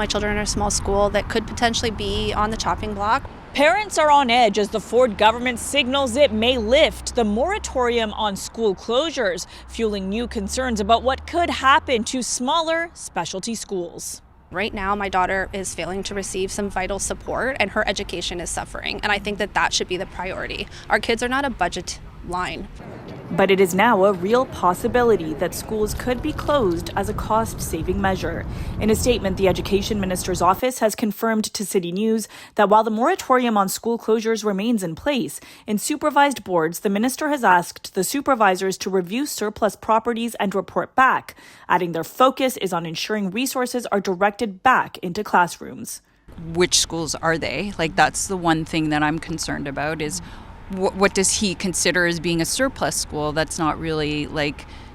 my children are in a small school that could potentially be on the chopping block. Parents are on edge as the Ford government signals it may lift the moratorium on school closures, fueling new concerns about what could happen to smaller specialty schools. Right now, my daughter is failing to receive some vital support and her education is suffering. And I think that should be the priority. Our kids are not a budget line. But it is now a real possibility that schools could be closed as a cost-saving measure. In a statement, the Education Minister's office has confirmed to City News that while the moratorium on school closures remains in place, in supervised boards, the minister has asked the supervisors to review surplus properties and report back, adding their focus is on ensuring resources are directed back into classrooms. Which schools are they? Like, that's the one thing that I'm concerned about is what does he consider as being a surplus school? That's not really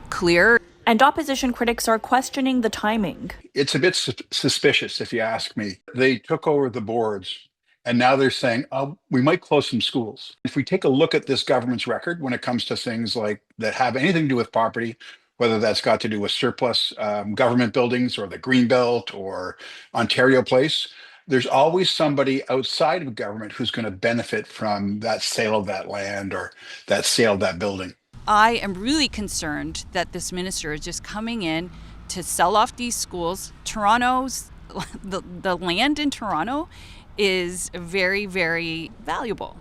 clear. And opposition critics are questioning the timing. It's a bit suspicious, if you ask me. They took over the boards and now they're saying, oh, we might close some schools. If we take a look at this government's record when it comes to things like that have anything to do with property, whether that's got to do with surplus government buildings or the Greenbelt or Ontario Place, there's always somebody outside of government who's going to benefit from that sale of that land or that sale of that building. I am really concerned that this minister is just coming in to sell off these schools. The land in Toronto is very, very valuable.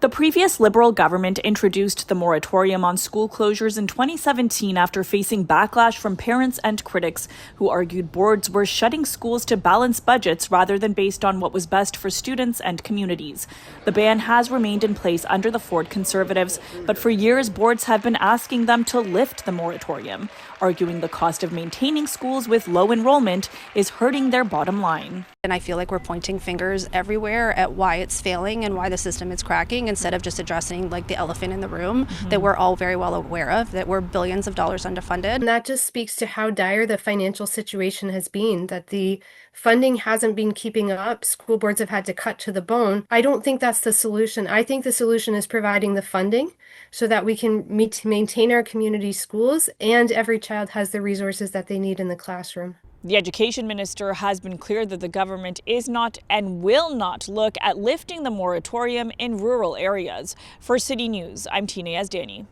The previous Liberal government introduced the moratorium on school closures in 2017 after facing backlash from parents and critics who argued boards were shutting schools to balance budgets rather than based on what was best for students and communities. The ban has remained in place under the Ford Conservatives, but for years boards have been asking them to lift the moratorium, arguing the cost of maintaining schools with low enrollment is hurting their bottom line. And I feel like we're pointing fingers everywhere at why it's failing and why the system is cracking instead of just addressing the elephant in the room that we're all very well aware of, that we're billions of dollars underfunded. And that just speaks to how dire the financial situation has been, that the funding hasn't been keeping up. School boards have had to cut to the bone. I don't think that's the solution. I think the solution is providing the funding so that we can maintain our community schools and every child has the resources that they need in the classroom. The Education Minister has been clear that the government is not and will not look at lifting the moratorium in rural areas. For City News, I'm Tina Yazdani.